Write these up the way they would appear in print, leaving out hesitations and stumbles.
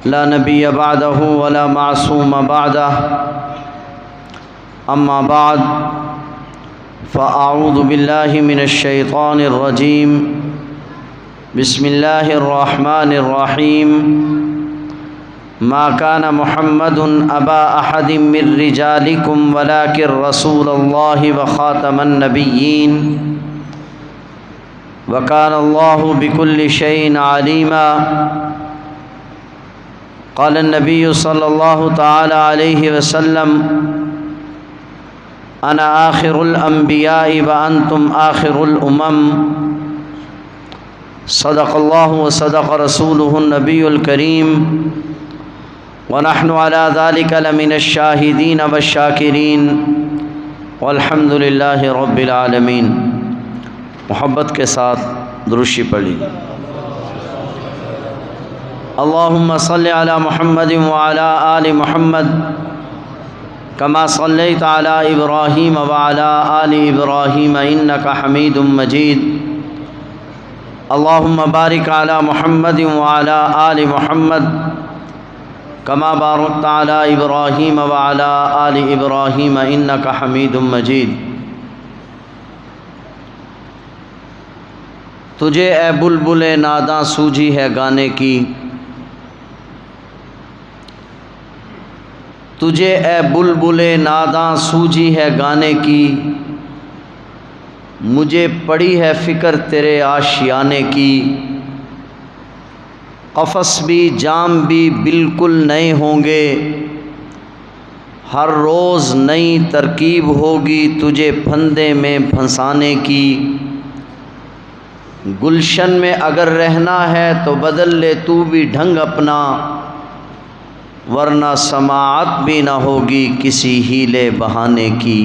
لا نبی بعدہ ولا معصوم بعدہ اما بعد فاعوذ باللہ من الشیطان الرجیم بسم اللہ الرحمن الرحیم ما كان محمد ابا احد من رجالکم ولکن رسول اللہ وخاتم النبیین وكان الله بكل شيء عليما قال النبي صلى الله تعالى عليه وسلم أنا آخر الأنبياء وأنتم آخر الأمم صدق الله وصدق رسوله النبي الكريم ونحن على ذلك لمن الشاهدين والشاكرين والحمد لله رب العالمين۔ محبت کے ساتھ درشی پڑھی۔ اللہم صلی علی محمد وعلی آل محمد کما صلیت علی ابراہیم وعلی آل ابراہیم انکا حمید مجید۔ اللہم بارک علی محمد وعلی آل محمد کما بارکت علی ابراہیم وعلی آل ابراہیم انکا حمید مجید۔ تجھے اے بلبل ناداں سوجھی ہے گانے کی، تجھے اے بلبل ناداں سوجھی ہے گانے کی، مجھے پڑی ہے فکر تیرے آشیانے کی۔ قفس بھی جام بھی بالکل نئے ہوں گے، ہر روز نئی ترکیب ہوگی تجھے پھندے میں پھنسانے کی۔ گلشن میں اگر رہنا ہے تو بدل لے تو بھی ڈھنگ اپنا، ورنہ سماعت بھی نہ ہوگی کسی ہیلے بہانے کی۔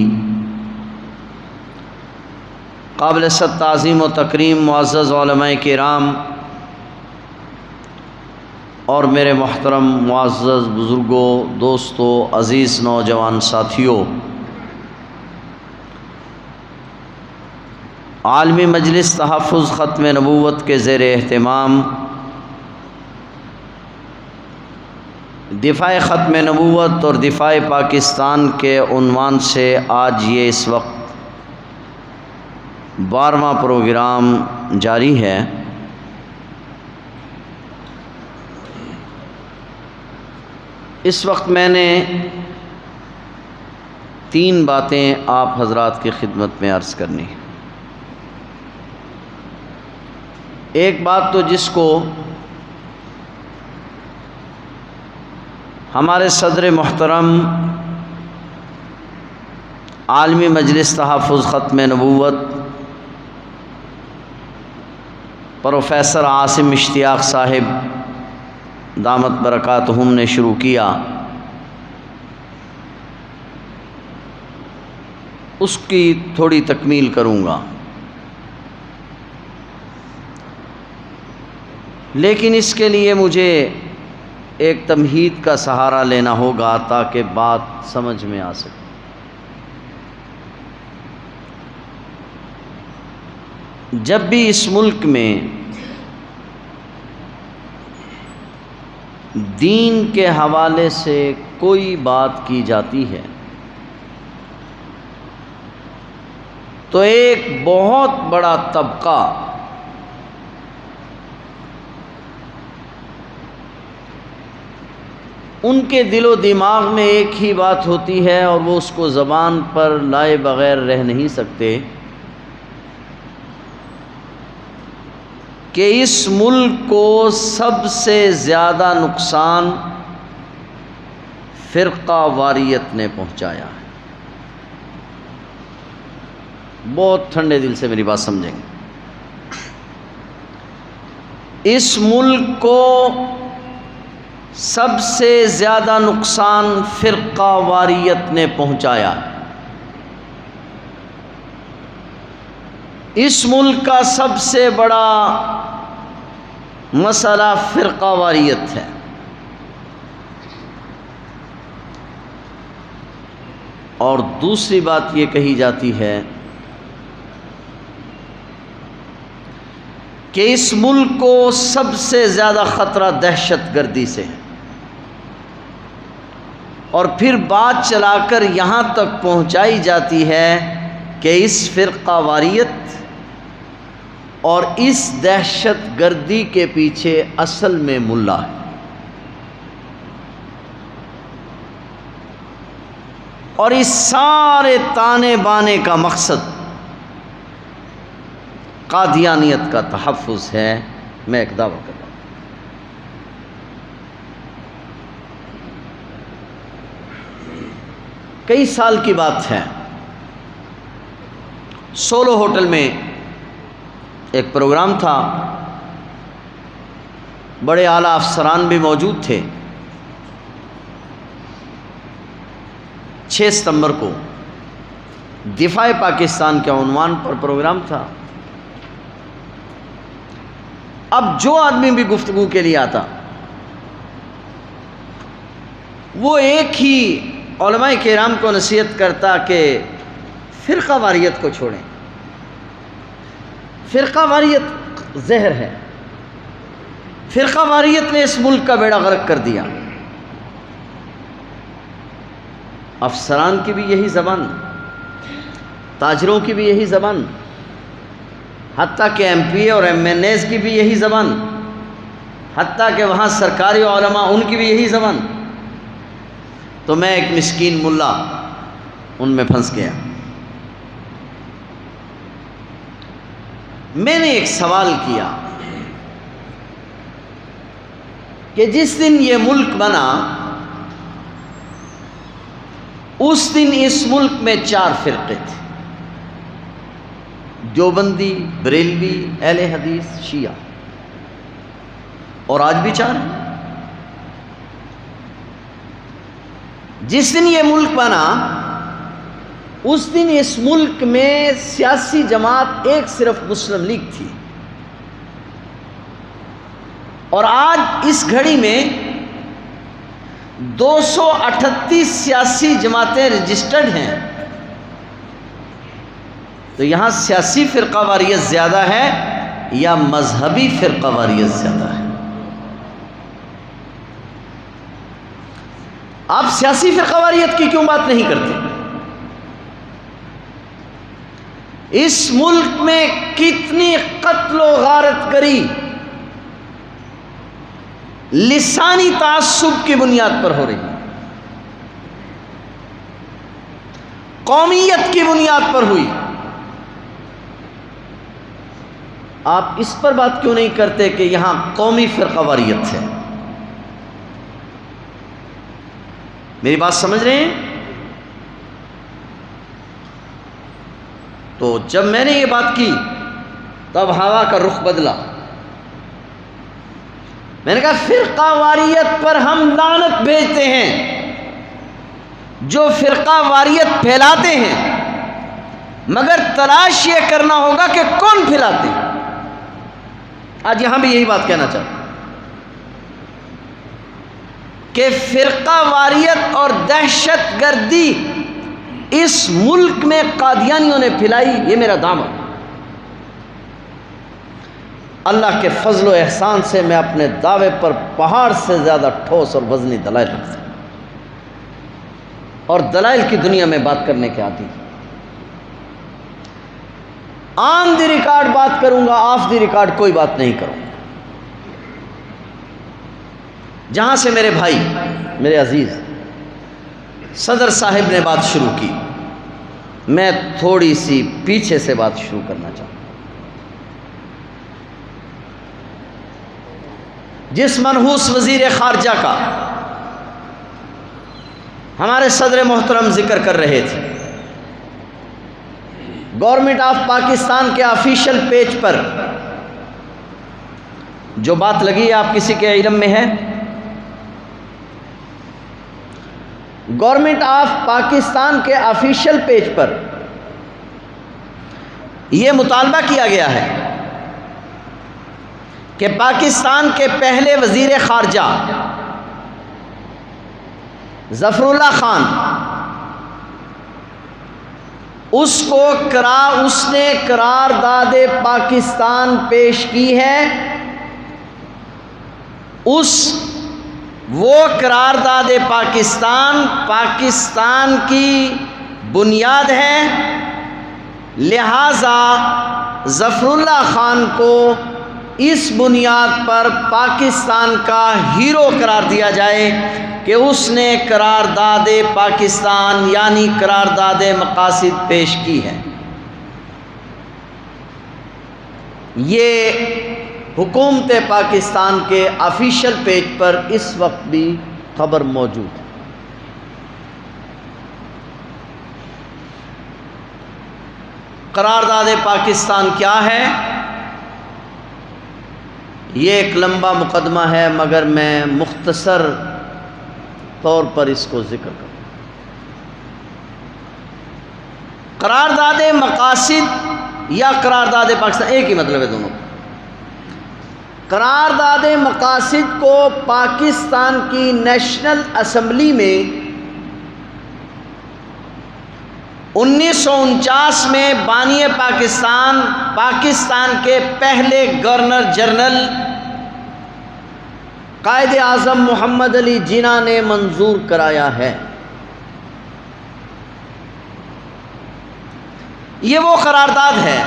قابل صد تعظیم و تکریم معزز علماء کرام اور میرے محترم معزز بزرگوں، دوستوں، عزیز نوجوان ساتھیوں، عالمی مجلس تحفظ ختم نبوت کے زیر اہتمام دفاع ختم نبوت اور دفاع پاکستان کے عنوان سے آج یہ اس وقت 12واں پروگرام جاری ہے۔ اس وقت میں نے 3 باتیں آپ حضرات کی خدمت میں عرض کرنی ہے۔ ایک بات تو جس کو ہمارے صدر محترم عالمی مجلس تحفظ ختم نبوت پروفیسر عاصم اشتیاق صاحب دامت برکاتہم نے شروع کیا، اس کی تھوڑی تکمیل کروں گا، لیکن اس کے لیے مجھے ایک تمہید کا سہارا لینا ہوگا تاکہ بات سمجھ میں آ سکے۔ جب بھی اس ملک میں دین کے حوالے سے کوئی بات کی جاتی ہے تو ایک بہت بڑا طبقہ ان کے دل و دماغ میں ایک ہی بات ہوتی ہے اور وہ اس کو زبان پر لائے بغیر رہ نہیں سکتے کہ اس ملک کو سب سے زیادہ نقصان فرقہ واریت نے پہنچایا ہے۔ بہت ٹھنڈے دل سے میری بات سمجھیں گے۔ اس ملک کو سب سے زیادہ نقصان فرقہ واریت نے پہنچایا۔ اس ملک کا سب سے بڑا مسئلہ فرقہ واریت ہے، اور دوسری بات یہ کہی جاتی ہے کہ اس ملک کو سب سے زیادہ خطرہ دہشت گردی سے ہے۔ اور پھر بات چلا کر یہاں تک پہنچائی جاتی ہے کہ اس فرقہ واریت اور اس دہشت گردی کے پیچھے اصل میں ملا ہے، اور اس سارے تانے بانے کا مقصد قادیانیت کا تحفظ ہے۔ میں ایک دعویٰ کرتا ہوں، کئی سال کی بات ہے، سولو ہوٹل میں ایک پروگرام تھا، بڑے اعلیٰ افسران بھی موجود تھے۔ 6 ستمبر کو دفاع پاکستان کے عنوان پر پروگرام تھا۔ اب جو آدمی بھی گفتگو کے لیے آتا وہ ایک ہی علماء کرام کو نصیحت کرتا کہ فرقہ واریت کو چھوڑیں، فرقہ واریت زہر ہے، فرقہ واریت نے اس ملک کا بیڑا غرق کر دیا۔ افسران کی بھی یہی زبان، تاجروں کی بھی یہی زبان، حتیٰ کہ ایم پی اے اور ایم این ایز کی بھی یہی زبان، حتیٰ کہ وہاں سرکاری علماء ان کی بھی یہی زبان۔ تو میں ایک مسکین ملا ان میں پھنس گیا۔ میں نے ایک سوال کیا کہ جس دن یہ ملک بنا اس دن اس ملک میں 4 فرقے تھے، دیوبندی، بریلوی، اہل حدیث، شیعہ، اور آج بھی 4 ہیں۔ جس دن یہ ملک بنا اس دن اس ملک میں سیاسی جماعت ایک صرف مسلم لیگ تھی، اور آج اس گھڑی میں 238 سیاسی جماعتیں رجسٹرڈ ہیں۔ تو یہاں سیاسی فرقہ واریت زیادہ ہے یا مذہبی فرقہ واریت زیادہ ہے؟ آپ سیاسی فرقہ واریت کی کیوں بات نہیں کرتے؟ اس ملک میں کتنی قتل و غارت گری لسانی تعصب کی بنیاد پر ہو رہی ہے، قومیت کی بنیاد پر ہوئی۔ آپ اس پر بات کیوں نہیں کرتے کہ یہاں قومی فرقہ واریت ہے؟ میری بات سمجھ رہے ہیں؟ تو جب میں نے یہ بات کی تب ہوا کا رخ بدلا۔ میں نے کہا فرقہ واریت پر ہم لعنت بھیجتے ہیں، جو فرقہ واریت پھیلاتے ہیں، مگر تلاش یہ کرنا ہوگا کہ کون پھیلاتے ہیں۔ آج یہاں بھی یہی بات کہنا چاہتا ہوں کہ فرقہ واریت اور دہشت گردی اس ملک میں قادیانیوں نے پھیلائی، یہ میرا دعویٰ۔ اللہ کے فضل و احسان سے میں اپنے دعوے پر پہاڑ سے زیادہ ٹھوس اور وزنی دلائل رکھتا ہوں، اور دلائل کی دنیا میں بات کرنے کے عادی۔ آن دی ریکارڈ بات کروں گا، آف دی ریکارڈ کوئی بات نہیں کروں گا۔ جہاں سے میرے بھائی، میرے عزیز صدر صاحب نے بات شروع کی، میں تھوڑی سی پیچھے سے بات شروع کرنا چاہتا ہوں۔ جس منحوس وزیر خارجہ کا ہمارے صدر محترم ذکر کر رہے تھے، گورنمنٹ آف پاکستان کے آفیشیل پیج پر جو بات لگی ہے، آپ کسی کے علم میں ہے؟ گورنمنٹ آف پاکستان کے آفیشیل پیج پر یہ مطالبہ کیا گیا ہے کہ پاکستان کے پہلے وزیر خارجہ ظفر اللہ خان، اس نے قرارداد پاکستان پیش کی ہے، اس وہ قرارداد پاکستان کی بنیاد ہے، لہذا ظفر اللہ خان کو اس بنیاد پر پاکستان کا ہیرو قرار دیا جائے کہ اس نے قرارداد پاکستان یعنی قرارداد مقاصد پیش کی ہے۔ یہ حکومت پاکستان کے آفیشیل پیج پر اس وقت بھی خبر موجود ہے۔ قرارداد پاکستان کیا ہے؟ یہ ایک لمبا مقدمہ ہے، مگر میں مختصر طور پر اس کو ذکر کروں۔ قرارداد مقاصد یا قرارداد پاکستان ایک ہی مطلب ہے دونوں۔ قرارداد مقاصد کو پاکستان کی نیشنل اسمبلی میں 1949 میں بانی پاکستان کے پہلے گورنر جنرل قائد اعظم محمد علی جناح نے منظور کرایا ہے۔ یہ وہ قرارداد ہے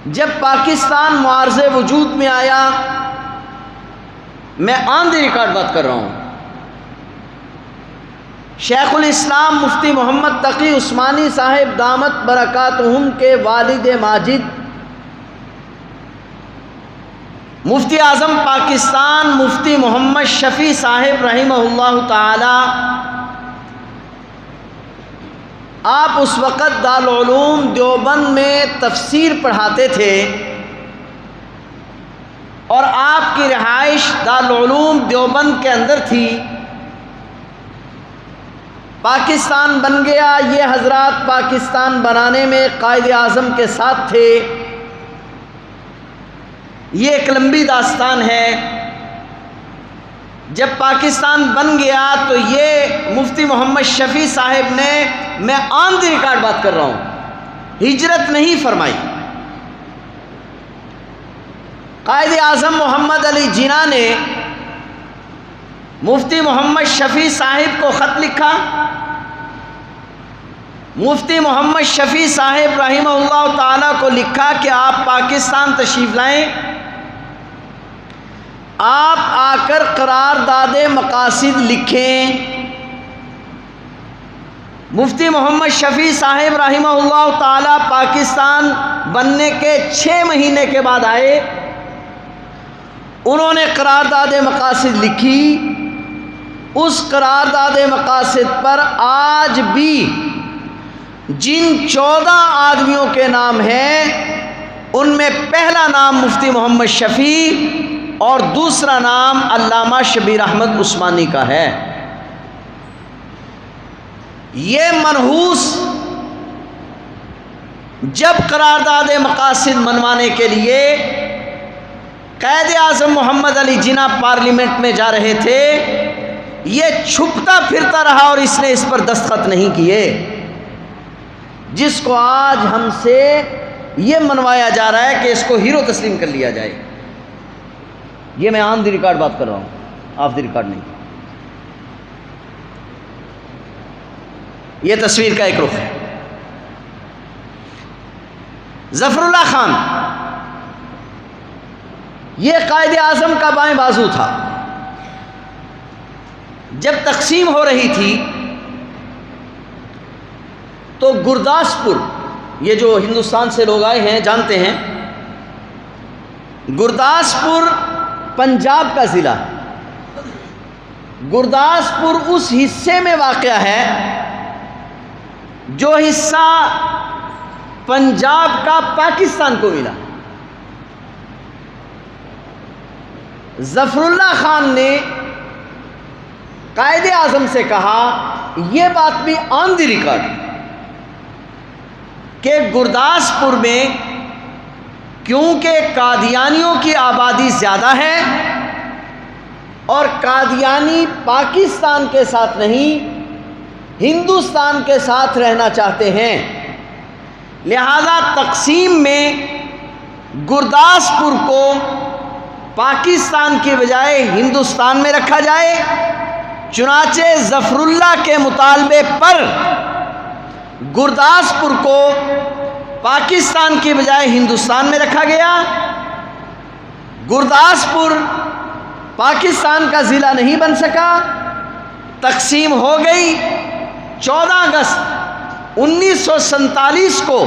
جب پاکستان معارض وجود میں آیا، میں آن دی ریکارڈ بات کر رہا ہوں، شیخ الاسلام مفتی محمد تقی عثمانی صاحب دامت برکاتہم کے والد ماجد مفتی اعظم پاکستان مفتی محمد شفیع صاحب رحمہ اللہ تعالی، آپ اس وقت دارالعلوم دیوبند میں تفسیر پڑھاتے تھے اور آپ کی رہائش دارالعلوم دیوبند کے اندر تھی۔ پاکستان بن گیا، یہ حضرات پاکستان بنانے میں قائد اعظم کے ساتھ تھے۔ یہ ایک لمبی داستان ہے۔ جب پاکستان بن گیا تو یہ مفتی محمد شفیع صاحب نے، میں آن دی ریکارڈ بات کر رہا ہوں، ہجرت نہیں فرمائی۔ قائد اعظم محمد علی جناح نے مفتی محمد شفیع صاحب کو خط لکھا، مفتی محمد شفیع صاحب رحمہ اللہ تعالیٰ کو لکھا کہ آپ پاکستان تشریف لائیں، آپ آ کر قرارداد مقاصد لکھیں۔ مفتی محمد شفیع صاحب رحمہ اللہ تعالیٰ پاکستان بننے کے 6 مہینے کے بعد آئے، انہوں نے قرارداد مقاصد لکھی۔ اس قرارداد مقاصد پر آج بھی جن 14 آدمیوں کے نام ہیں، ان میں پہلا نام مفتی محمد شفیع اور دوسرا نام علامہ شبیر احمد عثمانی کا ہے۔ یہ منحوس جب قرارداد مقاصد منوانے کے لیے قائد اعظم محمد علی جناح پارلیمنٹ میں جا رہے تھے، یہ چھپتا پھرتا رہا اور اس نے اس پر دستخط نہیں کیے، جس کو آج ہم سے یہ منوایا جا رہا ہے کہ اس کو ہیرو تسلیم کر لیا جائے۔ یہ میں آن دی ریکارڈ بات کر رہا ہوں، آف دی ریکارڈ نہیں۔ یہ تصویر کا ایک رخ ہے۔ ظفر اللہ خان یہ قائد اعظم کا بائیں بازو تھا۔ جب تقسیم ہو رہی تھی تو گرداسپور، یہ جو ہندوستان سے لوگ آئے ہیں جانتے ہیں، گرداسپور پنجاب کا ضلع، گرداسپور اس حصے میں واقع ہے جو حصہ پنجاب کا پاکستان کو ملا۔ ظفر اللہ خان نے قائد اعظم سے کہا، یہ بات بھی آن دی ریکارڈ، کہ گرداسپور میں کیونکہ قادیانیوں کی آبادی زیادہ ہے اور قادیانی پاکستان کے ساتھ نہیں ہندوستان کے ساتھ رہنا چاہتے ہیں، لہذا تقسیم میں گرداسپور کو پاکستان کی بجائے ہندوستان میں رکھا جائے۔ چنانچہ ظفر اللہ کے مطالبے پر گرداسپور کو پاکستان کی بجائے ہندوستان میں رکھا گیا۔ گرداسپور پاکستان کا ضلع نہیں بن سکا، تقسیم ہو گئی۔ 14 اگست 1947 کو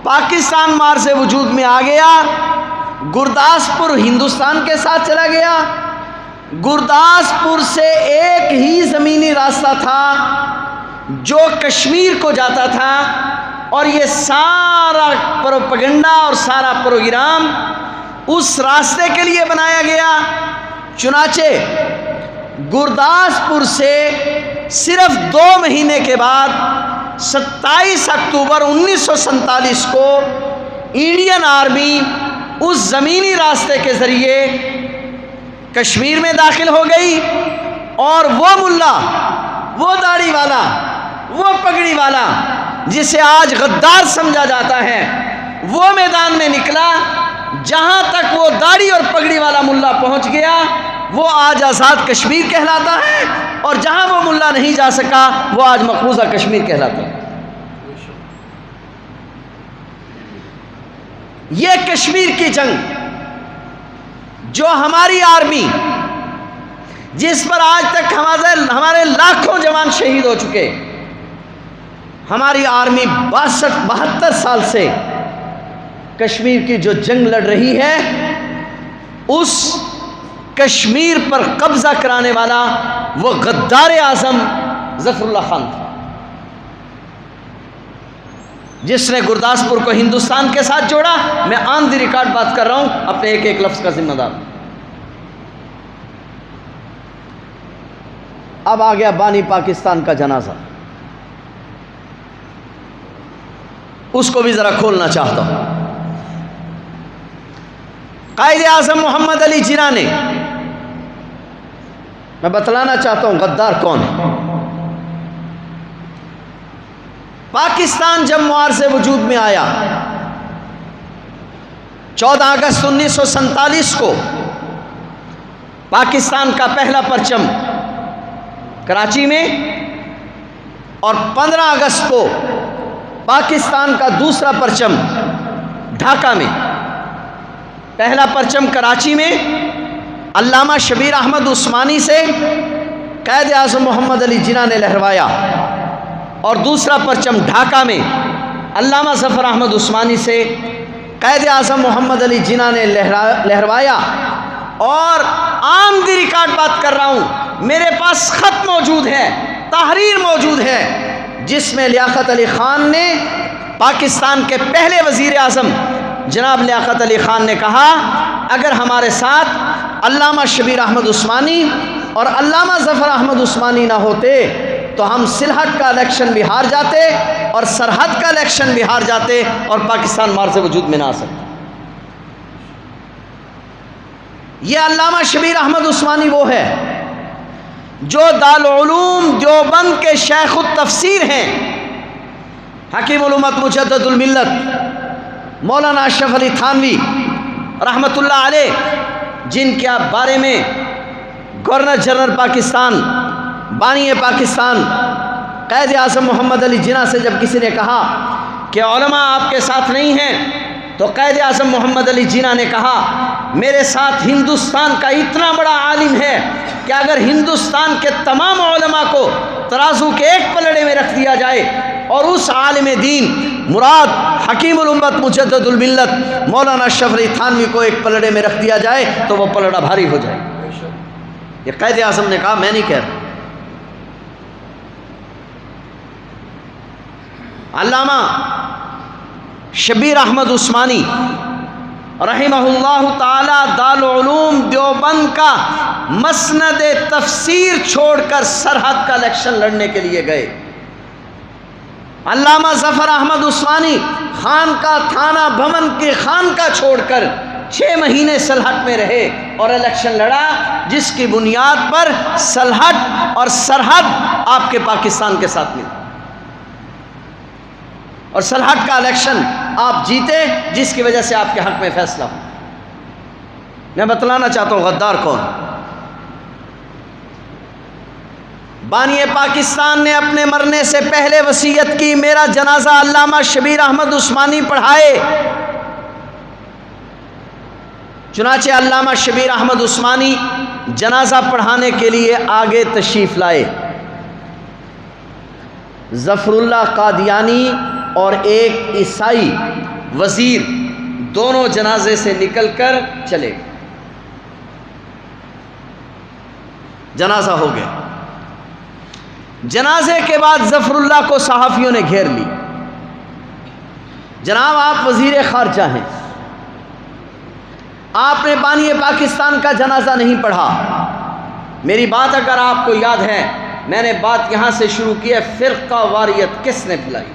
پاکستان مارز وجود میں آ گیا۔ گرداسپور ہندوستان کے ساتھ چلا گیا۔ گرداسپور سے ایک ہی زمینی راستہ تھا جو کشمیر کو جاتا تھا، اور یہ سارا پروپیگنڈا اور سارا پروگرام اس راستے کے لیے بنایا گیا۔ چنانچہ گرداسپور سے صرف 2 مہینے کے بعد 27 اکتوبر 1947 کو انڈین آرمی اس زمینی راستے کے ذریعے کشمیر میں داخل ہو گئی، اور وہ ملا، وہ داڑھی والا، وہ پگڑی والا جسے آج غدار سمجھا جاتا ہے، وہ میدان میں نکلا۔ جہاں تک وہ داڑھی اور پگڑی والا ملا پہنچ گیا وہ آج آزاد کشمیر کہلاتا ہے، اور جہاں وہ ملا نہیں جا سکا وہ آج مقبوضہ کشمیر کہلاتا ہے۔ یہ کشمیر کی جنگ جو ہماری آرمی، جس پر آج تک ہمارے لاکھوں جوان شہید ہو چکے، ہماری آرمی 62-72 سال سے کشمیر کی جو جنگ لڑ رہی ہے، اس کشمیر پر قبضہ کرانے والا وہ غدار اعظم ظفر اللہ خان تھا، جس نے گرداسپور کو ہندوستان کے ساتھ جوڑا۔ میں آن دی ریکارڈ بات کر رہا ہوں، اپنے ایک ایک لفظ کا ذمہ دار۔ اب آ گیا بانی پاکستان کا جنازہ، اس کو بھی ذرا کھولنا چاہتا ہوں۔ قائد اعظم محمد علی جناح نے، میں بتلانا چاہتا ہوں غدار کون ہے۔ پاکستان جب معارض وجود میں آیا 14 اگست 1947 کو پاکستان کا پہلا پرچم کراچی میں، اور 15 اگست کو پاکستان کا دوسرا پرچم ڈھاکہ میں۔ پہلا پرچم کراچی میں علامہ شبیر احمد عثمانی سے قائد اعظم محمد علی جناح نے لہروایا، اور دوسرا پرچم ڈھاکہ میں علامہ ظفر احمد عثمانی سے قائد اعظم محمد علی جناح نے لہروایا۔ اور آن دی ریکارڈ بات کر رہا ہوں، میرے پاس خط موجود ہے، تحریر موجود ہے، جس میں لیاقت علی خان نے، پاکستان کے پہلے وزیر اعظم جناب لیاقت علی خان نے کہا، اگر ہمارے ساتھ علامہ شبیر احمد عثمانی اور علامہ ظفر احمد عثمانی نہ ہوتے تو ہم سلہٹ کا الیکشن بھی ہار جاتے، اور سرحد کا الیکشن بھی ہار جاتے، اور پاکستان مارز وجود میں نہ آ سکتا۔ یہ علامہ شبیر احمد عثمانی وہ ہے جو دارالعلوم دیوبند کے شیخ التفسیر ہیں، حکیم الامت مجدد الملت مولانا اشرف علی تھانوی رحمۃ اللہ علیہ، جن کے بارے میں گورنر جنرل پاکستان، بانی پاکستان قائد اعظم محمد علی جناح سے جب کسی نے کہا کہ علماء آپ کے ساتھ نہیں ہیں، تو قائد اعظم محمد علی جناح نے کہا میرے ساتھ ہندوستان کا اتنا بڑا عالم ہے کہ اگر ہندوستان کے تمام علماء کو ترازو کے ایک پلڑے میں رکھ دیا جائے اور اس عالم دین مراد حکیم الامت مجدد الملت مولانا اشرف علی تھانوی کو ایک پلڑے میں رکھ دیا جائے تو وہ پلڑا بھاری ہو جائے۔ یہ قائد اعظم نے کہا، میں نہیں کہہ رہا۔ علامہ شبیر احمد عثمانی رحمہ اللہ تعالی دارالعلوم دیوبند کا مسند تفسیر چھوڑ کر سرحد کا الیکشن لڑنے کے لیے گئے۔ علامہ ظفر احمد عثمانی خان کا تھانہ بھون کے خان کا چھوڑ کر 6 مہینے سلہٹ میں رہے اور الیکشن لڑا، جس کی بنیاد پر سلہٹ اور سرحد آپ کے پاکستان کے ساتھ ملی، اور سلہٹ کا الیکشن آپ جیتے، جس کی وجہ سے آپ کے حق میں فیصلہ ہو۔ میں بتلانا چاہتا ہوں غدار کون. بانی پاکستان نے اپنے مرنے سے پہلے وصیت کی میرا جنازہ علامہ شبیر احمد عثمانی پڑھائے. چنانچہ علامہ شبیر احمد عثمانی جنازہ پڑھانے کے لیے آگے تشریف لائے. ظفر اللہ قادیانی اور ایک عیسائی وزیر دونوں جنازے سے نکل کر چلے. جنازہ ہو گیا. جنازے کے بعد ظفر اللہ کو صحافیوں نے گھیر لی. جناب آپ وزیر خارجہ ہیں, آپ نے بانی پاکستان کا جنازہ نہیں پڑھا. میری بات اگر آپ کو یاد ہے, میں نے بات یہاں سے شروع کی ہے, فرقہ واریت کس نے پھیلائی؟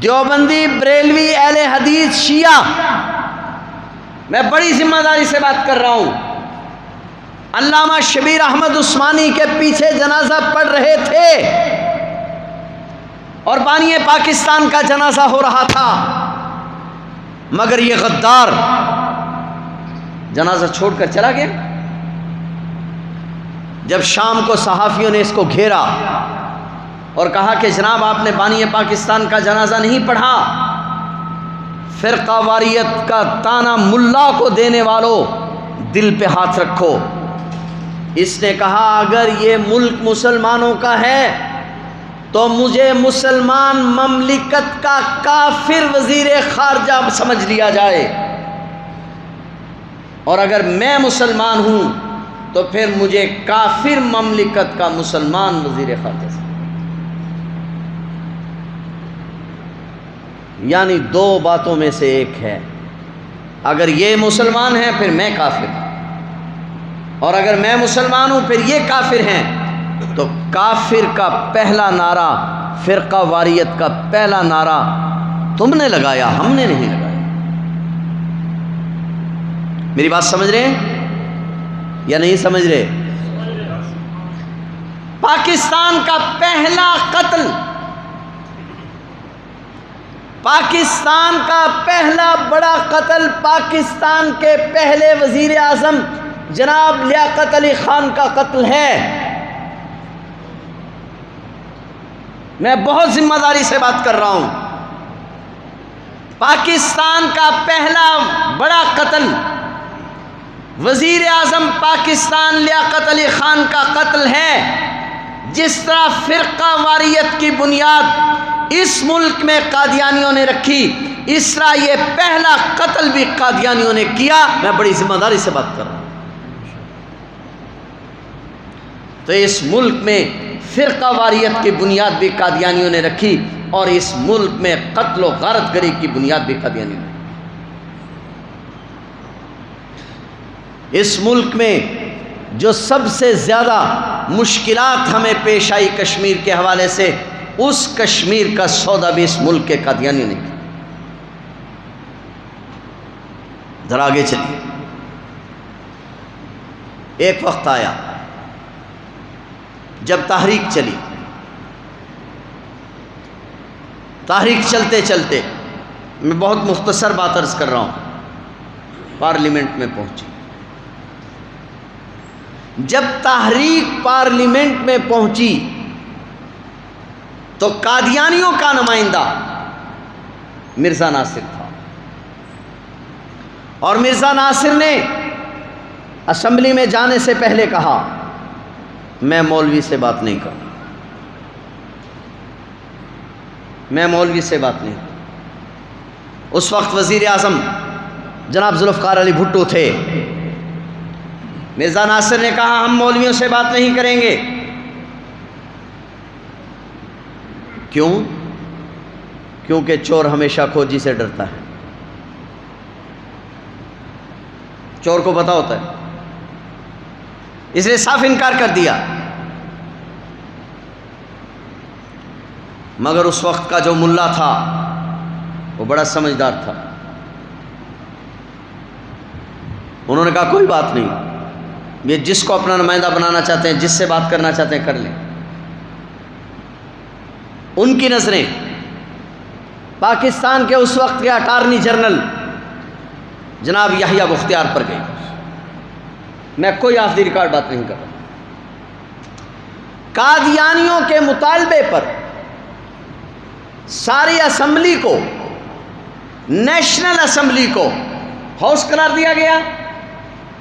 دیوبندی, بریلوی, اہل حدیث, شیعہ. میں بڑی ذمہ داری سے بات کر رہا ہوں. علامہ شبیر احمد عثمانی کے پیچھے جنازہ پڑھ رہے تھے اور بانی پاکستان کا جنازہ ہو رہا تھا, مگر یہ غدار جنازہ چھوڑ کر چلا گیا. جب شام کو صحافیوں نے اس کو گھیرا اور کہا کہ جناب آپ نے بانی پاکستان کا جنازہ نہیں پڑھا, فرقہ واریت کا تانا ملا کو دینے والوں دل پہ ہاتھ رکھو. اس نے کہا اگر یہ ملک مسلمانوں کا ہے تو مجھے مسلمان مملکت کا کافر وزیر خارجہ سمجھ لیا جائے, اور اگر میں مسلمان ہوں تو پھر مجھے کافر مملکت کا مسلمان وزیر خارجہ سمجھ. یعنی دو باتوں میں سے ایک ہے, اگر یہ مسلمان ہیں پھر میں کافر ہوں, اور اگر میں مسلمان ہوں پھر یہ کافر ہیں. تو کافر کا پہلا نعرہ, فرقہ واریت کا پہلا نعرہ تم نے لگایا, ہم نے نہیں لگایا. میری بات سمجھ رہے ہیں یا نہیں سمجھ رہے؟ پاکستان کا پہلا قتل, پاکستان کا پہلا بڑا قتل, پاکستان کے پہلے وزیر اعظم جناب لیاقت علی خان کا قتل ہے. میں بہت ذمہ داری سے بات کر رہا ہوں. پاکستان کا پہلا بڑا قتل وزیر اعظم پاکستان لیاقت علی خان کا قتل ہے. جس طرح فرقہ واریت کی بنیاد اس ملک میں قادیانیوں نے رکھی, اس طرح یہ پہلا قتل بھی قادیانیوں نے کیا. میں بڑی ذمہ داری سے بات کر رہا ہوں. تو اس ملک میں فرقہ واریت کی بنیاد بھی قادیانیوں نے رکھی, اور اس ملک میں قتل و غارت گری کی بنیاد بھی قادیانیوں نے. اس ملک میں جو سب سے زیادہ مشکلات ہمیں پیش آئی کشمیر کے حوالے سے, اس کشمیر کا سودا بھی اس ملک کے قادیانیوں نے کیا. ذرا آگے چلیے. ایک وقت آیا جب تحریک چلی, تحریک چلتے چلتے, میں بہت مختصر بات عرض کر رہا ہوں, پارلیمنٹ میں پہنچی. جب تحریک پارلیمنٹ میں پہنچی تو قادیانیوں کا نمائندہ مرزا ناصر تھا, اور مرزا ناصر نے اسمبلی میں جانے سے پہلے کہا میں مولوی سے بات نہیں کروں, میں مولوی سے بات نہیں کروں. اس وقت وزیر اعظم جناب ذوالفقار علی بھٹو تھے. مرزا ناصر نے کہا ہم مولویوں سے بات نہیں کریں گے. کیوں؟ کیونکہ چور ہمیشہ کھوجی سے ڈرتا ہے. چور کو پتہ ہوتا ہے, اس نے صاف انکار کر دیا. مگر اس وقت کا جو ملا تھا وہ بڑا سمجھدار تھا. انہوں نے کہا کوئی بات نہیں, یہ جس کو اپنا نمائندہ بنانا چاہتے ہیں, جس سے بات کرنا چاہتے ہیں کر لیں. ان کی نظریں پاکستان کے اس وقت کے اٹارنی جنرل جناب یحییٰ بختیار پر گئی. میں کوئی آف دی ریکارڈ بات نہیں کر رہا. قادیانیوں کے مطالبے پر ساری اسمبلی کو، نیشنل اسمبلی کو ہاؤس قرار دیا گیا،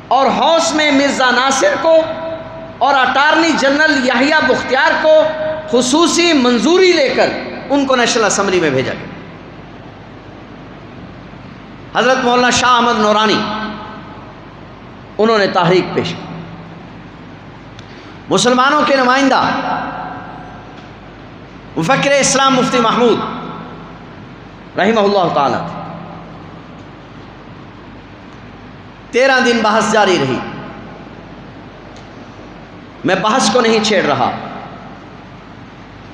اور ہاؤس میں مرزا ناصر کو اور اٹارنی جنرل یحییٰ بختیار کو خصوصی منظوری لے کر ان کو نیشنل اسمبلی میں بھیجا گیا. حضرت مولانا شاہ احمد نورانی انہوں نے تحریک پیش کی. مسلمانوں کے نمائندہ مفکر اسلام مفتی محمود رحمہ اللہ تعالی 13 دن بحث جاری رہی. میں بحث کو نہیں چھیڑ رہا.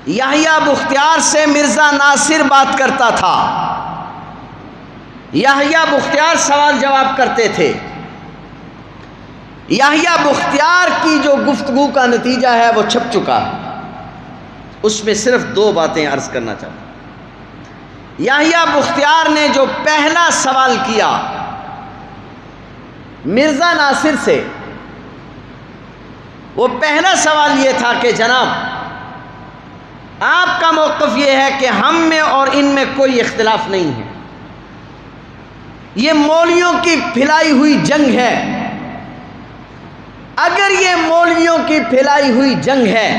یحییٰ بختیار سے مرزا ناصر بات کرتا تھا، یحییٰ بختیار سوال جواب کرتے تھے. یحییٰ بختیار کی جو گفتگو کا نتیجہ ہے وہ چھپ چکا ہے. اس میں صرف 2 باتیں عرض کرنا چاہتا ہوں. یحییٰ بختیار نے جو پہلا سوال کیا مرزا ناصر سے، وہ پہلا سوال یہ تھا کہ جناب آپ کا موقف یہ ہے کہ ہم میں اور ان میں کوئی اختلاف نہیں ہے، یہ مولویوں کی پھیلائی ہوئی جنگ ہے. اگر یہ مولویوں کی پھیلائی ہوئی جنگ ہے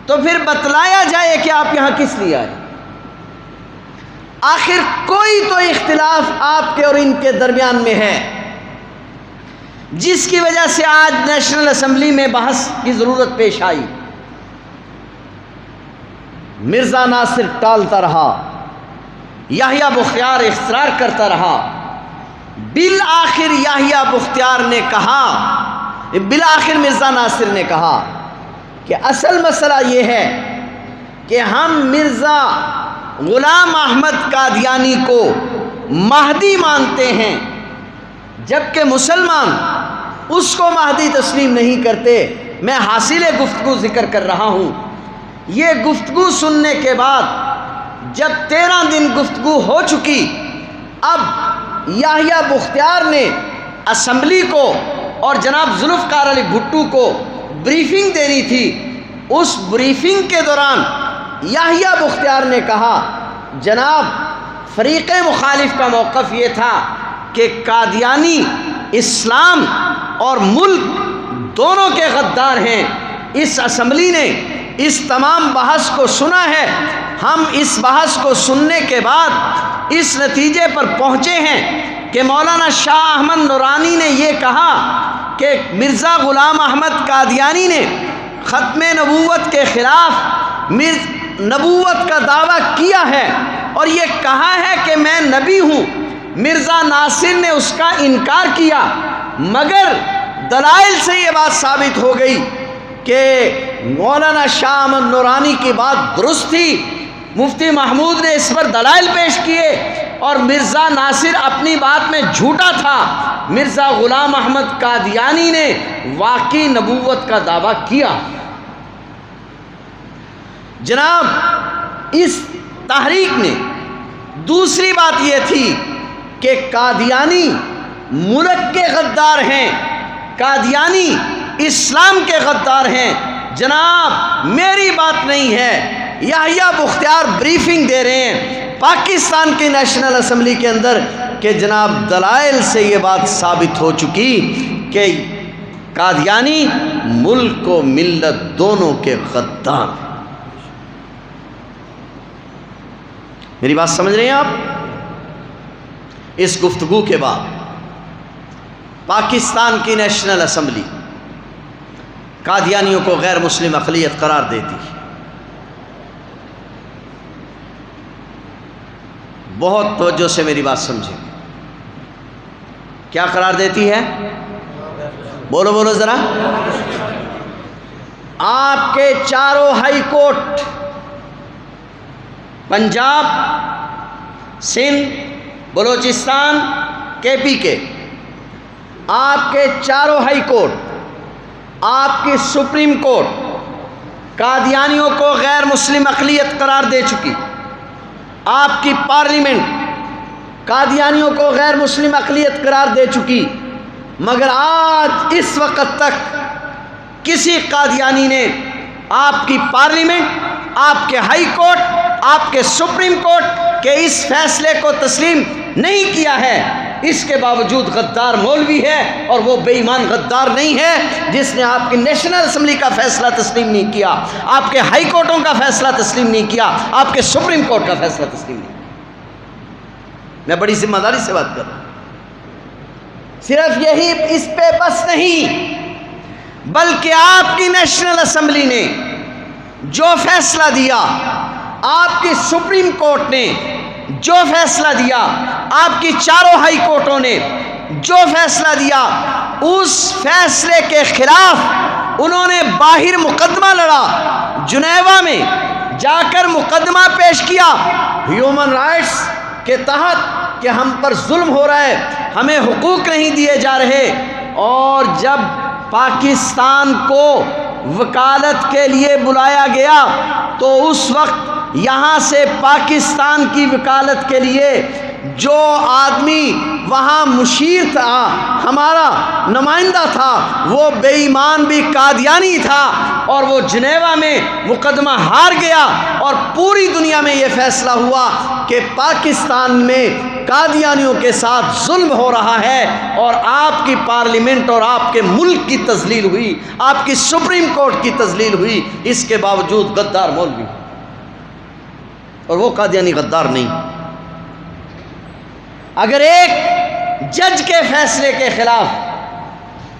تو پھر بتلایا جائے کہ آپ یہاں کس لیے آئے. آخر کوئی تو اختلاف آپ کے اور ان کے درمیان میں ہے جس کی وجہ سے آج نیشنل اسمبلی میں بحث کی ضرورت پیش آئی. مرزا ناصر ٹالتا رہا، یحییٰ بختیار اصرار کرتا رہا. بالآخر یحییٰ بختیار نے کہا، بالآخر مرزا ناصر نے کہا کہ اصل مسئلہ یہ ہے کہ ہم مرزا غلام احمد قادیانی کو مہدی مانتے ہیں، جبکہ مسلمان اس کو مہدی تسلیم نہیں کرتے. میں حاصل گفتگو ذکر کر رہا ہوں. یہ گفتگو سننے کے بعد جب 13 دن گفتگو ہو چکی، اب یحییٰ بختیار نے اسمبلی کو اور جناب ذوالفقار علی بھٹو کو بریفنگ دینی تھی. اس بریفنگ کے دوران یحییٰ بختیار نے کہا جناب فریق مخالف کا موقف یہ تھا کہ قادیانی اسلام اور ملک دونوں کے غدار ہیں. اس اسمبلی نے اس تمام بحث کو سنا ہے. ہم اس بحث کو سننے کے بعد اس نتیجے پر پہنچے ہیں کہ مولانا شاہ احمد نورانی نے یہ کہا کہ مرزا غلام احمد قادیانی نے ختم نبوت کے خلاف نبوت کا دعویٰ کیا ہے اور یہ کہا ہے کہ میں نبی ہوں. مرزا ناصر نے اس کا انکار کیا، مگر دلائل سے یہ بات ثابت ہو گئی کہ مولانا شاہ احمد نورانی کی بات درست تھی. مفتی محمود نے اس پر دلائل پیش کیے اور مرزا ناصر اپنی بات میں جھوٹا تھا. مرزا غلام احمد قادیانی نے واقعی نبوت کا دعویٰ کیا. جناب اس تحریک میں دوسری بات یہ تھی کہ قادیانی ملک کے غدار ہیں، قادیانی اسلام کے غدار ہیں. جناب میری بات نہیں ہے، یحییٰ بختیار بریفنگ دے رہے ہیں پاکستان کی نیشنل اسمبلی کے اندر کہ جناب دلائل سے یہ بات ثابت ہو چکی کہ قادیانی ملک و ملت دونوں کے غدار ہیں. میری بات سمجھ رہے ہیں آپ؟ اس گفتگو کے بعد پاکستان کی نیشنل اسمبلی قادیانیوں کو غیر مسلم اقلیت قرار دیتی ہے. بہت توجہ سے میری بات سمجھیں. کیا قرار دیتی ہے؟ بولو بولو ذرا. آپ کے چاروں ہائی کورٹ، پنجاب، سندھ، بلوچستان، کے پی کے، آپ کے چاروں ہائی کورٹ، آپ کی سپریم کورٹ قادیانیوں کو غیر مسلم اقلیت قرار دے چکی. آپ کی پارلیمنٹ قادیانیوں کو غیر مسلم اقلیت قرار دے چکی، مگر آج اس وقت تک کسی قادیانی نے آپ کی پارلیمنٹ، آپ کے ہائی کورٹ، آپ کے سپریم کورٹ کے اس فیصلے کو تسلیم نہیں کیا ہے۔ اس کے باوجود غدار مولوی ہے، اور وہ بے ایمان غدار نہیں ہے جس نے آپ کی نیشنل اسمبلی کا فیصلہ تسلیم نہیں کیا، آپ کے ہائی کورٹوں کا فیصلہ تسلیم نہیں کیا، آپ کے سپریم کورٹ کا فیصلہ تسلیم نہیں کیا۔ میں بڑی ذمہ داری سے بات کر رہا ہوں۔ صرف یہی اس پہ بس نہیں، بلکہ آپ کی نیشنل اسمبلی نے جو فیصلہ دیا، آپ کی سپریم کورٹ نے جو فیصلہ دیا، آپ کی چاروں ہائی کورٹوں نے جو فیصلہ دیا، اس فیصلے کے خلاف انہوں نے باہر مقدمہ لڑا، جنیوا میں جا کر مقدمہ پیش کیا ہیومن رائٹس کے تحت کہ ہم پر ظلم ہو رہا ہے، ہمیں حقوق نہیں دیے جا رہے۔ اور جب پاکستان کو وکالت کے لیے بلایا گیا تو اس وقت یہاں سے پاکستان کی وکالت کے لیے جو آدمی وہاں مشیر تھا، ہمارا نمائندہ تھا، وہ بے ایمان بھی قادیانی تھا، اور وہ جنیوا میں مقدمہ ہار گیا، اور پوری دنیا میں یہ فیصلہ ہوا کہ پاکستان میں قادیانیوں کے ساتھ ظلم ہو رہا ہے، اور آپ کی پارلیمنٹ اور آپ کے ملک کی تذلیل ہوئی، آپ کی سپریم کورٹ کی تذلیل ہوئی۔ اس کے باوجود غدار مولوی، اور وہ قادیانی غدار نہیں۔ اگر ایک جج کے فیصلے کے خلاف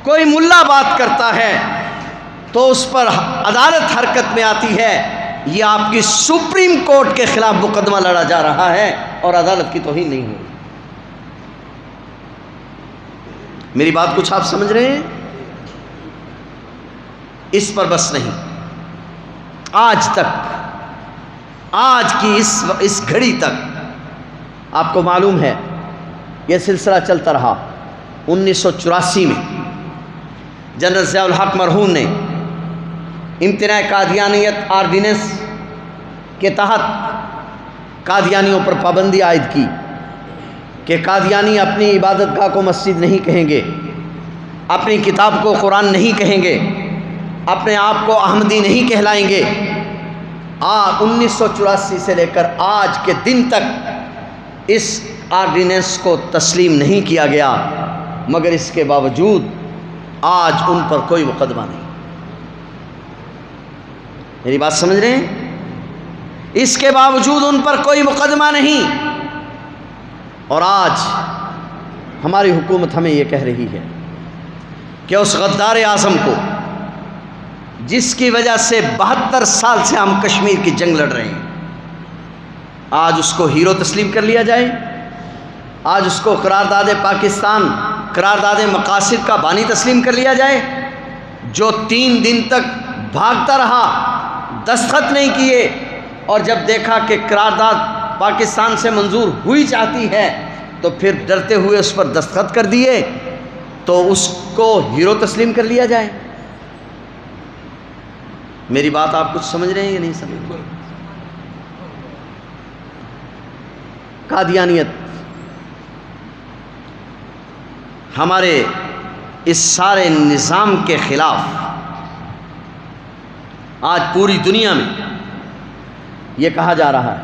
کوئی ملا بات کرتا ہے تو اس پر عدالت حرکت میں آتی ہے، یہ آپ کی سپریم کورٹ کے خلاف مقدمہ لڑا جا رہا ہے، اور عدالت کی توہین نہیں ہوئی۔ میری بات کچھ آپ سمجھ رہے ہیں؟ اس پر بس نہیں، آج تک، آج کی اس گھڑی تک آپ کو معلوم ہے یہ سلسلہ چلتا رہا۔ 1984 میں جنرل ضیاء الحق مرحوم نے امتناع قادیانیت آرڈیننس کے تحت قادیانیوں پر پابندی عائد کی کہ قادیانی اپنی عبادت گاہ کو مسجد نہیں کہیں گے، اپنی کتاب کو قرآن نہیں کہیں گے، اپنے آپ کو احمدی نہیں کہلائیں گے۔ 1984 سے لے کر آج کے دن تک اس آرڈیننس کو تسلیم نہیں کیا گیا، مگر اس کے باوجود آج ان پر کوئی مقدمہ نہیں۔ میری بات سمجھ رہے ہیں؟ اس کے باوجود ان پر کوئی مقدمہ نہیں، اور آج ہماری حکومت ہمیں یہ کہہ رہی ہے کہ اس غدار اعظم کو، جس کی وجہ سے 72 سال سے ہم کشمیر کی جنگ لڑ رہے ہیں، آج اس کو ہیرو تسلیم کر لیا جائے، آج اس کو قرارداد پاکستان، قرارداد مقاصد کا بانی تسلیم کر لیا جائے، جو 3 دن تک بھاگتا رہا، دستخط نہیں کیے، اور جب دیکھا کہ قرارداد پاکستان سے منظور ہوئی جاتی ہے تو پھر ڈرتے ہوئے اس پر دستخط کر دیے، تو اس کو ہیرو تسلیم کر لیا جائے۔ میری بات آپ کچھ سمجھ رہے ہیں یا نہیں سمجھ رہے؟ قادیانیت ہمارے اس سارے نظام کے خلاف آج پوری دنیا میں یہ کہا جا رہا ہے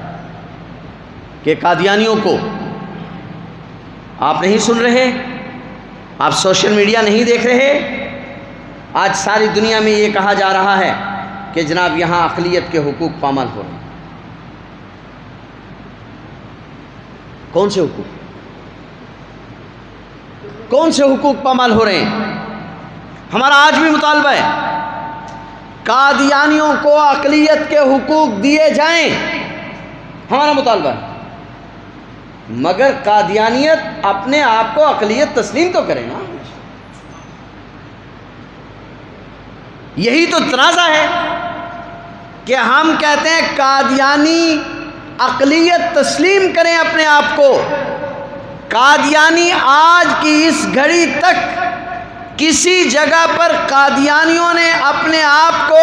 کہ قادیانیوں کو آپ نہیں سن رہے، آپ سوشل میڈیا نہیں دیکھ رہے، آج ساری دنیا میں یہ کہا جا رہا ہے کہ جناب یہاں اقلیت کے حقوق پامال ہو رہے ہیں۔ کون سے حقوق؟ کون سے حقوق پامال ہو رہے ہیں؟ ہمارا آج بھی مطالبہ ہے قادیانیوں کو اقلیت کے حقوق دیے جائیں، ہمارا مطالبہ ہے، مگر قادیانیت اپنے آپ کو اقلیت تسلیم تو کرے نا۔ یہی تو تنازع ہے کہ ہم کہتے ہیں قادیانی اقلیت تسلیم کریں اپنے آپ کو۔ قادیانی آج کی اس گھڑی تک کسی جگہ پر قادیانیوں نے اپنے آپ کو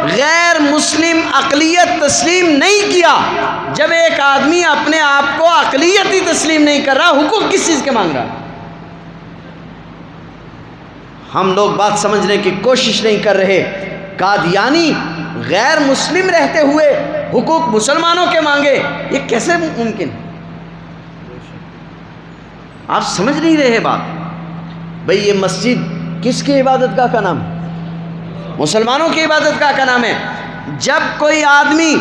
غیر مسلم اقلیت تسلیم نہیں کیا۔ جب ایک آدمی اپنے آپ کو اقلیت ہی تسلیم نہیں کر رہا، حقوق کس چیز کے مانگ رہا؟ ہم لوگ بات سمجھنے کی کوشش نہیں کر رہے۔ قادیانی غیر مسلم رہتے ہوئے حقوق مسلمانوں کے مانگے، یہ کیسے ممکن؟ آپ سمجھ نہیں رہے بات۔ بھئی یہ مسجد کس کی عبادت گاہ کا نام ہے؟ مسلمانوں کی عبادت گاہ کا نام ہے۔ جب کوئی آدمی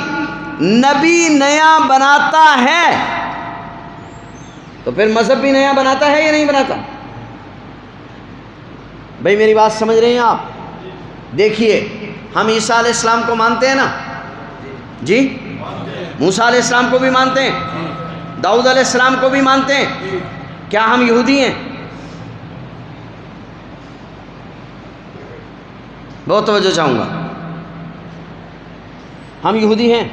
نبی نیا بناتا ہے تو پھر مذہب بھی نیا بناتا ہے یا نہیں بناتا؟ بھئی میری بات سمجھ رہے ہیں آپ؟ دیکھیے، ہم عیسیٰ علیہ السلام کو مانتے ہیں نا؟ جی؟ موسیٰ علیہ السلام کو بھی مانتے ہیں، داؤد علیہ السلام کو بھی مانتے ہیں۔ کیا ہم یہودی ہیں؟ بہت توجہ چاہوں گا۔ ہم یہودی ہیں؟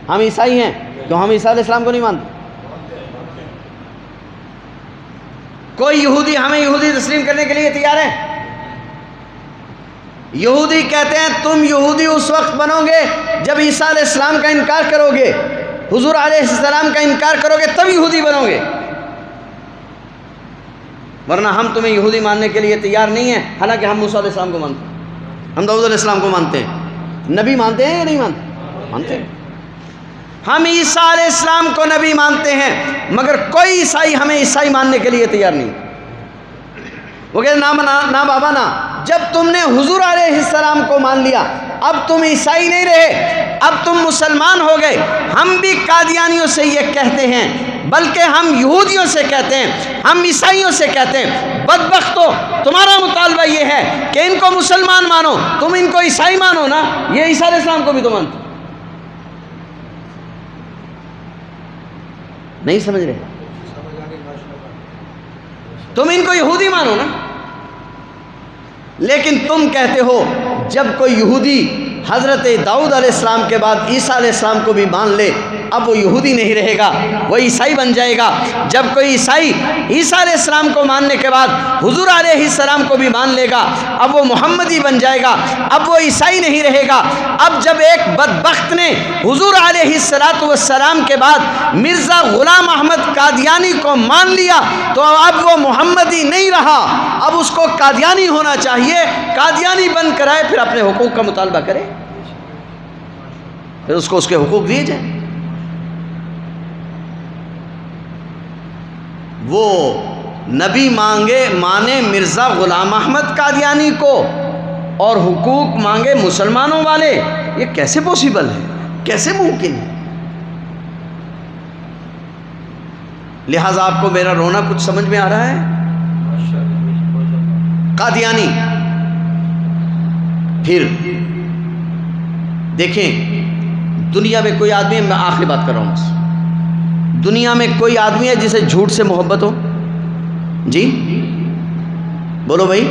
ہم عیسائی ہیں؟ تو ہم عیسیٰ علیہ السلام کو نہیں مانتے؟ کوئی یہودی ہمیں یہودی تسلیم کرنے کے لیے تیار ہے؟ یہودی کہتے ہیں تم یہودی اس وقت بنو گے جب عیسیٰ علیہ السلام کا انکار کرو گے، حضور علیہ السلام کا انکار کرو گے تب یہودی بنو گے، ورنہ ہم تمہیں یہودی ماننے کے لیے تیار نہیں ہیں۔ حالانکہ ہم موسیٰ علیہ السلام کو مانتے ہیں، ہم داؤد علیہ السلام کو مانتے ہیں۔ نبی مانتے ہیں یا نہیں مانتے؟ مانتے ہیں۔ ہم عیسیٰ علیہ السلام کو نبی مانتے ہیں، مگر کوئی عیسائی ہمیں عیسائی ماننے کے لیے تیار نہیں۔ وہ کہتے نا بابا نا، جب تم نے حضور علیہ السلام کو مان لیا اب تم عیسائی نہیں رہے، اب تم مسلمان ہو گئے۔ ہم بھی قادیانیوں سے یہ کہتے ہیں، بلکہ ہم یہودیوں سے کہتے ہیں، ہم عیسائیوں سے کہتے ہیں، بدبختو تمہارا مطالبہ یہ ہے کہ ان کو مسلمان مانو، تم ان کو عیسائی مانو نا۔ یہ عیسیٰ علیہ السلام کو بھی تو مانتے نہیں، سمجھ رہے؟ تم ان کو یہودی مانو نا، لیکن تم کہتے ہو جب کوئی یہودی حضرت داؤد علیہ السلام کے بعد عیسیٰ علیہ السلام کو بھی مان لے اب وہ یہودی نہیں رہے گا، وہ عیسائی بن جائے گا۔ جب کوئی عیسائی عیسیٰ علیہ السلام کو ماننے کے بعد حضور علیہ السلام کو بھی مان لے گا اب وہ محمدی بن جائے گا، اب وہ عیسائی نہیں رہے گا۔ اب جب ایک بدبخت نے حضور علیہ السلام کے بعد مرزا غلام احمد قادیانی کو مان لیا تو اب وہ محمدی نہیں رہا، اب اس کو قادیانی ہونا چاہیے، قادیانی بن کر آئے، پھر اپنے حقوق کا مطالبہ کرے، پھر اس کو اس کے حقوق دیے جائیں۔ وہ نبی مانے مرزا غلام احمد قادیانی کو اور حقوق مانگے مسلمانوں والے، یہ کیسے پوسیبل ہے؟ کیسے ممکن ہے؟ لہٰذا آپ کو میرا رونا کچھ سمجھ میں آ رہا ہے؟ قادیانی۔ پھر دیکھیں دنیا میں کوئی آدمی ہے، میں آخری بات کر رہا ہوں بس، دنیا میں کوئی آدمی ہے جسے جھوٹ سے محبت ہو؟ جی بولو بھائی۔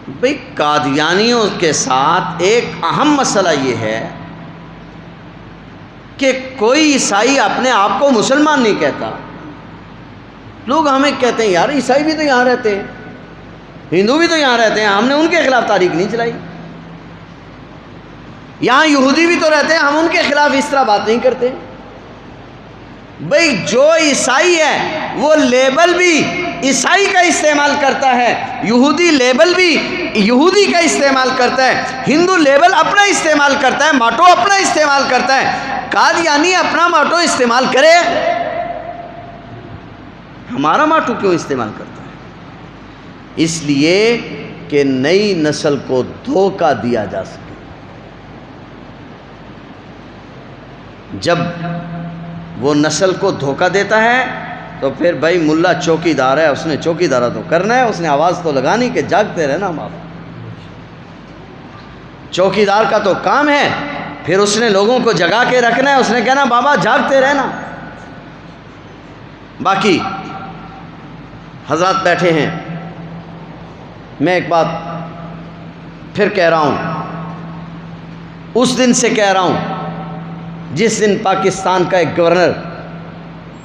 بھائی قادیانیوں کے ساتھ ایک اہم مسئلہ یہ ہے کہ کوئی عیسائی اپنے آپ کو مسلمان نہیں کہتا۔ لوگ ہمیں کہتے ہیں یار عیسائی بھی تو یہاں رہتے ہیں، ہندو بھی تو یہاں رہتے ہیں، ہم نے ان کے خلاف تاریخ نہیں چلائی، یہاں یہودی بھی تو رہتے ہیں، ہم ان کے خلاف اس طرح بات نہیں کرتے۔ بھئی جو عیسائی ہے وہ لیبل بھی عیسائی کا استعمال کرتا ہے، یہودی لیبل بھی یہودی کا استعمال کرتا ہے، ہندو لیبل اپنا استعمال کرتا ہے، ماٹو اپنا استعمال کرتا ہے، قادیانی اپنا ماٹو استعمال کرے، ہمارا ماٹو کیوں استعمال کرتا ہے؟ اس لیے کہ نئی نسل کو دھوکہ دیا جا سکے۔ جب وہ نسل کو دھوکہ دیتا ہے تو پھر بھائی ملا چوکی دار ہے، اس نے چوکی دارہ تو کرنا ہے، اس نے آواز تو لگانی کہ جاگتے رہنا ماں باپ۔ چوکی دار کا تو کام ہے، پھر اس نے لوگوں کو جگا کے رکھنا ہے، اس نے کہنا بابا جاگتے رہنا۔ باقی حضرات بیٹھے ہیں، میں ایک بات پھر کہہ رہا ہوں، اس دن سے کہہ رہا ہوں جس دن پاکستان کا ایک گورنر،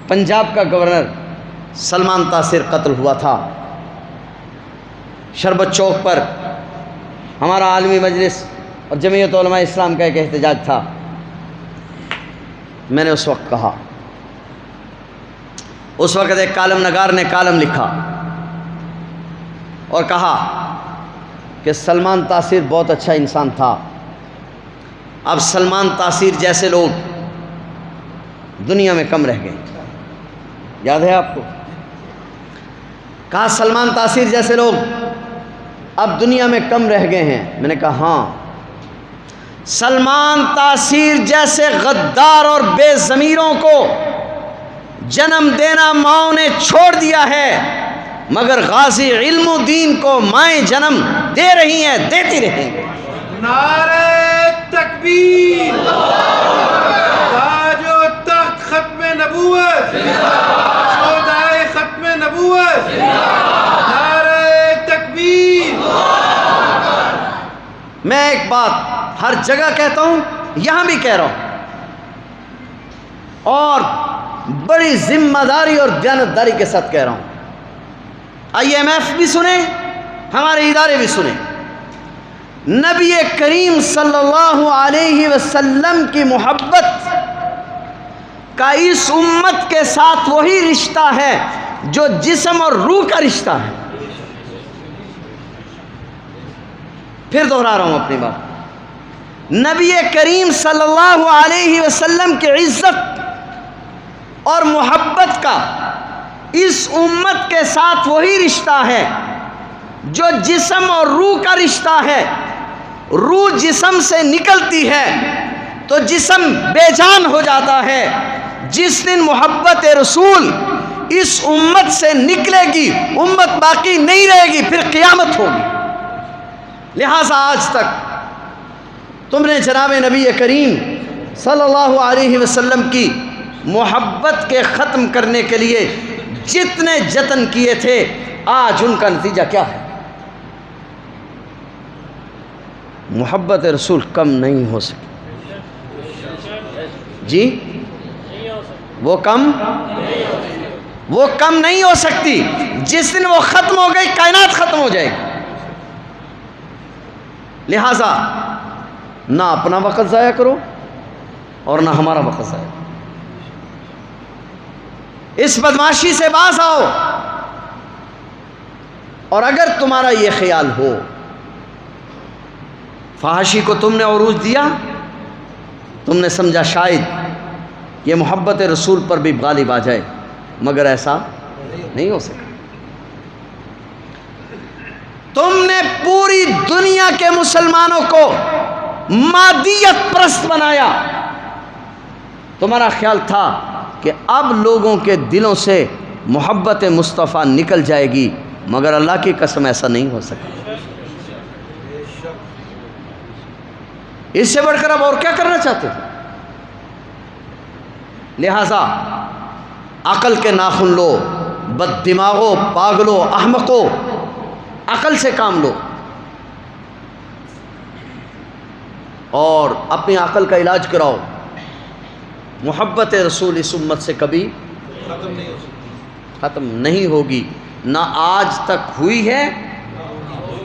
پنجاب کا گورنر سلمان تاثیر قتل ہوا تھا، شربت چوک پر ہمارا عالمی مجلس اور جمعیت علماء اسلام کا ایک احتجاج تھا۔ میں نے اس وقت کہا، اس وقت ایک کالم نگار نے کالم لکھا اور کہا کہ سلمان تاثیر بہت اچھا انسان تھا، اب سلمان تاثیر جیسے لوگ دنیا میں کم رہ گئے۔ یاد ہے آپ کو؟ کہا سلمان تاثیر جیسے لوگ اب دنیا میں کم رہ گئے ہیں۔ میں نے کہا ہاں، سلمان تاثیر جیسے غدار اور بے ضمیروں کو جنم دینا ماؤں نے چھوڑ دیا ہے، مگر غازی علم و دین کو مائیں جنم دے رہی ہیں، دیتی رہیں گے۔ نعرہ تکبیر، تاج و تخت ختم نبوت، شہدائے ختم نبوت، نعرہ تکبیر۔ میں ایک بات ہر جگہ کہتا ہوں، یہاں بھی کہہ رہا ہوں، اور بڑی ذمہ داری اور دیانتداری کے ساتھ کہہ رہا ہوں۔ IMF بھی سنیں، ہمارے ادارے بھی سنیں، نبی کریم صلی اللہ علیہ وسلم کی محبت کا اس امت کے ساتھ وہی رشتہ ہے جو جسم اور روح کا رشتہ ہے۔ پھر دہرا رہا ہوں اپنی بات، نبی کریم صلی اللہ علیہ وسلم کی عزت اور محبت کا اس امت کے ساتھ وہی رشتہ ہے جو جسم اور روح کا رشتہ ہے۔ روح جسم سے نکلتی ہے تو جسم بے جان ہو جاتا ہے۔ جس دن محبت رسول اس امت سے نکلے گی، امت باقی نہیں رہے گی، پھر قیامت ہوگی۔ لہٰذا آج تک تم نے جناب نبی کریم صلی اللہ علیہ وسلم کی محبت کے ختم کرنے کے لیے جتنے جتن کیے تھے، آج ان کا نتیجہ کیا ہے؟ محبت رسول کم نہیں ہو سکی جی، وہ کم نہیں ہو سکتی۔ جس دن وہ ختم ہو گئی، کائنات ختم ہو جائے گی۔ لہٰذا نہ اپنا وقت ضائع کرو اور نہ ہمارا وقت ضائع کرو۔ اس بدمعاشی سے باز آؤ، اور اگر تمہارا یہ خیال ہو، فحاشی کو تم نے عروج دیا، تم نے سمجھا شاید یہ محبت رسول پر بھی غالب آ جائے، مگر ایسا نہیں ہو سکا۔ تم نے پوری دنیا کے مسلمانوں کو مادیت پرست بنایا۔ تمہارا خیال تھا کہ اب لوگوں کے دلوں سے محبت مصطفیٰ نکل جائے گی، مگر اللہ کی قسم ایسا نہیں ہو سکا۔ اس سے بڑھ کر اب اور کیا کرنا چاہتے تھے؟ لہٰذا عقل کے ناخن لو، بد دماغو، پاگلو، احمقو، عقل سے کام لو اور اپنی عقل کا علاج کراؤ۔ محبت رسول اس امت سے کبھی ختم نہیں ہوگی، نہ آج تک ہوئی ہے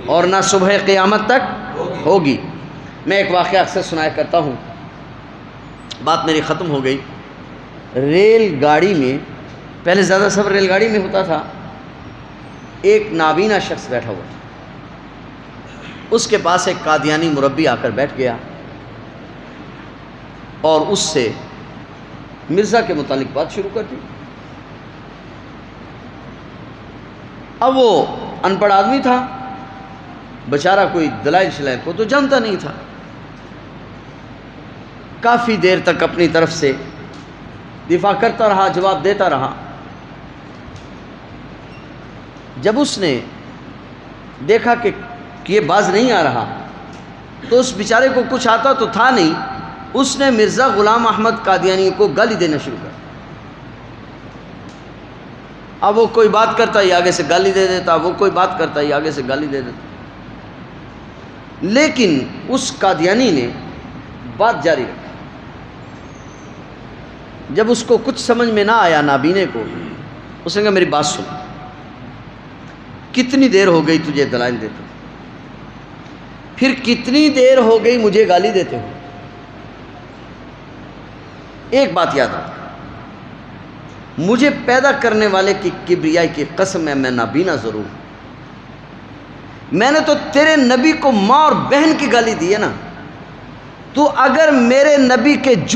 اور نہ صبح قیامت تک ہوگی۔ میں ایک واقعہ اکثر سنایا کرتا ہوں، بات میری ختم ہو گئی۔ ریل گاڑی میں، پہلے زیادہ سفر ریل گاڑی میں ہوتا تھا، ایک نابینا شخص بیٹھا ہوا تھا، اس کے پاس ایک قادیانی مربی آ کر بیٹھ گیا اور اس سے مرزا کے متعلق بات شروع کر دی۔ اب وہ ان پڑھ آدمی تھا بیچارہ، کوئی دلائل شلائل کو تو جانتا نہیں تھا۔ کافی دیر تک اپنی طرف سے دفاع کرتا رہا، جواب دیتا رہا۔ جب اس نے دیکھا کہ یہ باز نہیں آ رہا، تو اس بیچارے کو کچھ آتا تو تھا نہیں، اس نے مرزا غلام احمد قادیانی کو گالی دینا شروع کر۔ اب وہ کوئی بات کرتا ہی آگے سے گالی دے دیتا، وہ کوئی بات کرتا ہی آگے سے گالی دے دیتا، لیکن اس قادیانی نے بات جاری رکھی۔ جب اس کو کچھ سمجھ میں نہ آیا، نابینے کو، اس نے کہا میری بات سن، کتنی دیر ہو گئی تجھے دلائل دیتے ہو، پھر کتنی دیر ہو گئی مجھے گالی دیتے ہو؟ ایک بات یاد رکھ، مجھے پیدا کرنے والے کی کبریائی کی قسم ہے میں نابینا ضرور ہوں، میں نے تو تیرے نبی کو ماں اور بہن کی گالی دی ہے نا، تو اگر میرے نبی کے